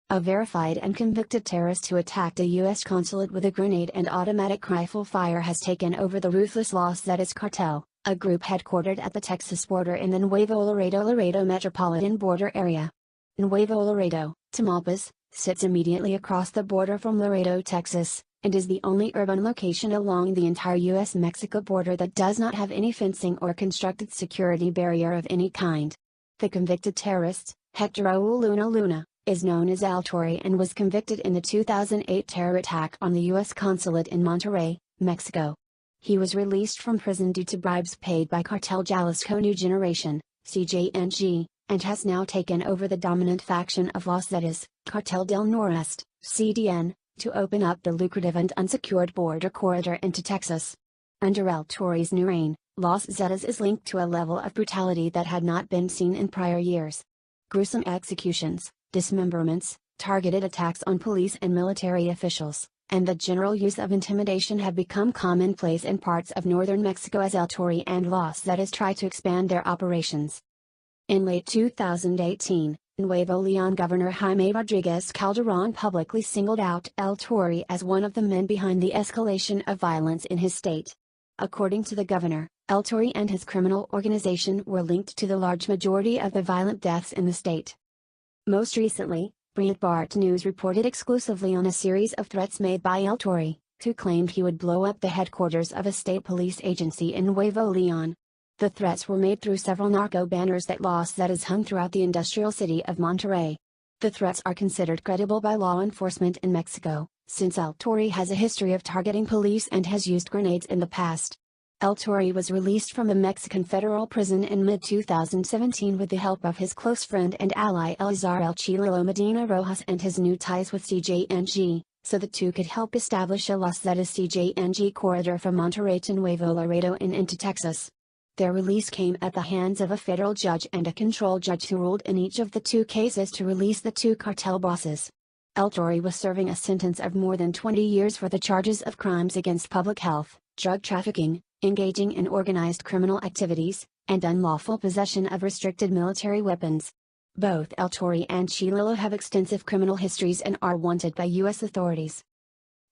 a verified and convicted terrorist who attacked a U.S. consulate with a grenade and automatic rifle fire, has taken over the ruthless Los Zetas cartel, a group headquartered at the Texas border in the Nuevo Laredo metropolitan border area. Nuevo Laredo, Tamaulipas, sits immediately across the border from Laredo, Texas, and is the only urban location along the entire U.S.-Mexico border that does not have any fencing or constructed security barrier of any kind. The convicted terrorist, Hector Raul Luna, is known as El Tori and was convicted in the 2008 terror attack on the U.S. consulate in Monterrey, Mexico. He was released from prison due to bribes paid by Cartel Jalisco New Generation, CJNG, and has now taken over the dominant faction of Los Zetas, Cartel del Noreste, CDN, to open up the lucrative and unsecured border corridor into Texas. Under El Tori's new reign, Los Zetas is linked to a level of brutality that had not been seen in prior years. Gruesome executions, dismemberments, targeted attacks on police and military officials, and the general use of intimidation have become commonplace in parts of northern Mexico as El Tori and Los Zetas try to expand their operations. In late 2018, Nuevo Leon Governor Jaime Rodriguez Calderon publicly singled out El Tori as one of the men behind the escalation of violence in his state. According to the governor, El Tori and his criminal organization were linked to the large majority of the violent deaths in the state. Most recently, Breitbart News reported exclusively on a series of threats made by El Tori, who claimed he would blow up the headquarters of a state police agency in Nuevo Leon. The threats were made through several narco banners that Los Zetas hung throughout the industrial city of Monterrey. The threats are considered credible by law enforcement in Mexico, since El Tori has a history of targeting police and has used grenades in the past. El Tori was released from the Mexican federal prison in mid-2017 with the help of his close friend and ally Eleazar El Chililo Medina Rojas and his new ties with CJNG, so the two could help establish a Los Zetas CJNG corridor from Monterrey to Nuevo Laredo and into Texas. Their release came at the hands of a federal judge and a control judge who ruled in each of the two cases to release the two cartel bosses. El Tori was serving a sentence of more than 20 years for the charges of crimes against public health, drug trafficking, engaging in organized criminal activities, and unlawful possession of restricted military weapons. Both El Tori and Chililo have extensive criminal histories and are wanted by U.S. authorities.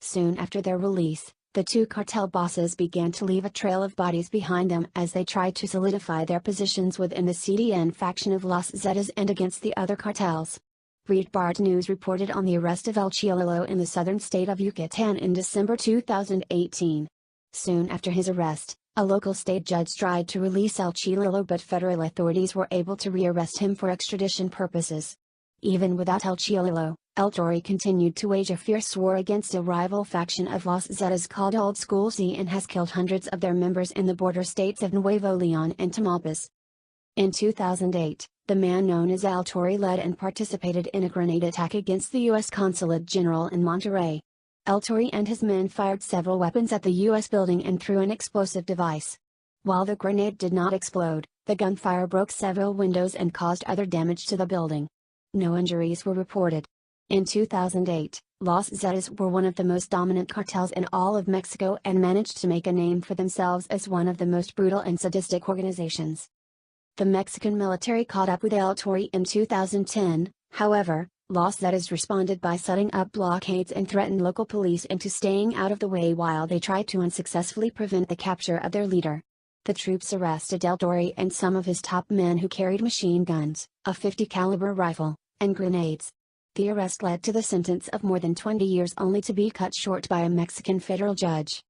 Soon after their release, the two cartel bosses began to leave a trail of bodies behind them as they tried to solidify their positions within the CDN faction of Los Zetas and against the other cartels. Breitbart News reported on the arrest of El Chililo in the southern state of Yucatan in December 2018. Soon after his arrest, a local state judge tried to release El Chililo, but federal authorities were able to rearrest him for extradition purposes. Even without El Chililo, El Tori continued to wage a fierce war against a rival faction of Los Zetas called Old School Z and has killed hundreds of their members in the border states of Nuevo Leon and Tamaulipas. In 2008, the man known as El Tori led and participated in a grenade attack against the U.S. Consulate General in Monterrey. El Tori and his men fired several weapons at the U.S. building and threw an explosive device. While the grenade did not explode, the gunfire broke several windows and caused other damage to the building. No injuries were reported. In 2008, Los Zetas were one of the most dominant cartels in all of Mexico and managed to make a name for themselves as one of the most brutal and sadistic organizations. The Mexican military caught up with El Tori in 2010, however. Los Zetas responded by setting up blockades and threatened local police into staying out of the way while they tried to unsuccessfully prevent the capture of their leader. The troops arrested El Tori and some of his top men who carried machine guns, a .50 caliber rifle, and grenades. The arrest led to the sentence of more than 20 years only to be cut short by a Mexican federal judge.